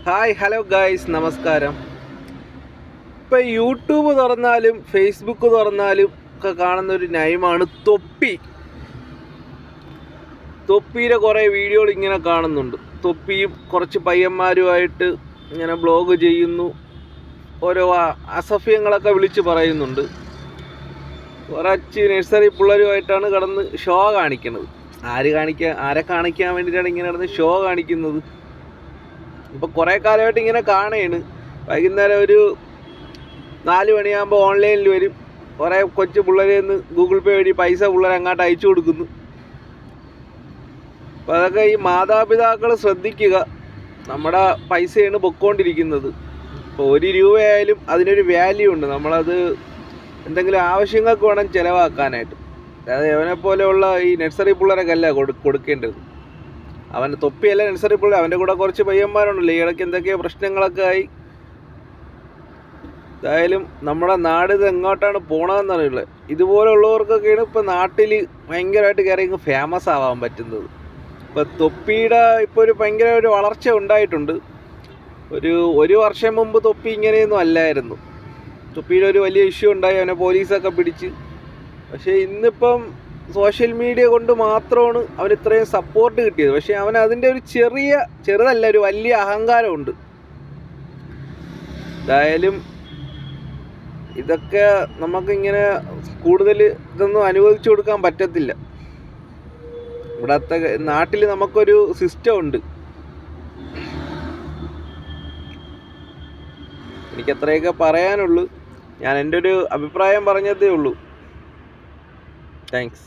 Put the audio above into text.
Hi hello guys, നമസ്കാരം. ഇപ്പം YouTube തുറന്നാലും Facebook തുറന്നാലും ഒക്കെ കാണുന്ന ഒരു നയമാണ് തൊപ്പിയുടെ കുറേ വീഡിയോകൾ ഇങ്ങനെ കാണുന്നുണ്ട്. തൊപ്പിയും കുറച്ച് പയ്യന്മാരുമായിട്ട് ഇങ്ങനെ ബ്ലോഗ് ചെയ്യുന്നു, ഓരോ അസഭ്യങ്ങളൊക്കെ വിളിച്ച് പറയുന്നുണ്ട്. കുറച്ച് നഴ്സറി പിള്ളേരുമായിട്ടാണ് കിടന്ന് ഷോ കാണിക്കുന്നത്. ആരെ കാണിക്കാൻ വേണ്ടിയിട്ടാണ് ഇങ്ങനെ കിടന്ന് ഷോ കാണിക്കുന്നത്? ഇപ്പോൾ കുറേ കാലമായിട്ട് ഇങ്ങനെ കാണുകയാണ്. വൈകുന്നേരം ഒരു 4 മണിയാകുമ്പോൾ ഓൺലൈനിൽ വരും. കുറേ കൊച്ചു പിള്ളേരിൽ നിന്ന് ഗൂഗിൾ പേ വഴി പൈസ പിള്ളേർ അങ്ങോട്ട് അയച്ചു കൊടുക്കുന്നു. അപ്പോൾ അതൊക്കെ ഈ മാതാപിതാക്കൾ ശ്രദ്ധിക്കുക. നമ്മുടെ പൈസയാണ് പൊയ്ക്കൊണ്ടിരിക്കുന്നത്. ഇപ്പോൾ 1 രൂപയായാലും അതിനൊരു വാല്യൂ ഉണ്ട്. നമ്മളത് എന്തെങ്കിലും ആവശ്യങ്ങൾക്ക് വേണം ചിലവാക്കാനായിട്ട്. അതായത് അവനെപ്പോലെയുള്ള ഈ നഴ്സറി പിള്ളേരൊക്കെ അല്ല കൊടുക്കേണ്ടത്. അവൻ്റെ തൊപ്പിയല്ല നഴ്സറി പിള്ളേർ, അവൻ്റെ കൂടെ കുറച്ച് പയ്യന്മാരുണ്ടല്ലോ. ഈ ഇടയ്ക്ക് എന്തൊക്കെയോ പ്രശ്നങ്ങളൊക്കെ ആയി. എന്തായാലും നമ്മുടെ നാട് ഇത് എങ്ങോട്ടാണ് പോകണമെന്നറിയില്ല. ഇതുപോലുള്ളവർക്കൊക്കെയാണ് ഇപ്പോൾ നാട്ടിൽ ഭയങ്കരമായിട്ട് കയറി ഫേമസ് ആവാൻ പറ്റുന്നത്. ഇപ്പോൾ തൊപ്പിയുടെ ഇപ്പോൾ ഒരു ഭയങ്കര ഒരു വളർച്ച ഉണ്ടായിട്ടുണ്ട്. ഒരു വർഷം മുമ്പ് തൊപ്പി ഇങ്ങനെയൊന്നും അല്ലായിരുന്നു. തൊപ്പിയുടെ ഒരു വലിയ ഇഷ്യൂ ഉണ്ടായി, അവനെ പോലീസൊക്കെ പിടിച്ച്. പക്ഷേ ഇന്നിപ്പം സോഷ്യൽ മീഡിയ കൊണ്ട് മാത്രമാണ് അവന് ഇത്രയും സപ്പോർട്ട് കിട്ടിയത്. പക്ഷേ അവന് അതിൻ്റെ ഒരു ചെറുതല്ല, ഒരു വലിയ അഹങ്കാരമുണ്ട്. എന്തായാലും ഇതൊക്കെ നമുക്കിങ്ങനെ കൂടുതൽ ഇതൊന്നും അനുവദിച്ചു കൊടുക്കാൻ പറ്റത്തില്ല. ഇവിടത്തെ നാട്ടിൽ നമുക്കൊരു സിസ്റ്റം ഉണ്ട്. എനിക്കത്രയൊക്കെ പറയാനുള്ളൂ. ഞാൻ എൻ്റെ ഒരു അഭിപ്രായം പറഞ്ഞതേ ഉള്ളൂ. താങ്ക്സ്.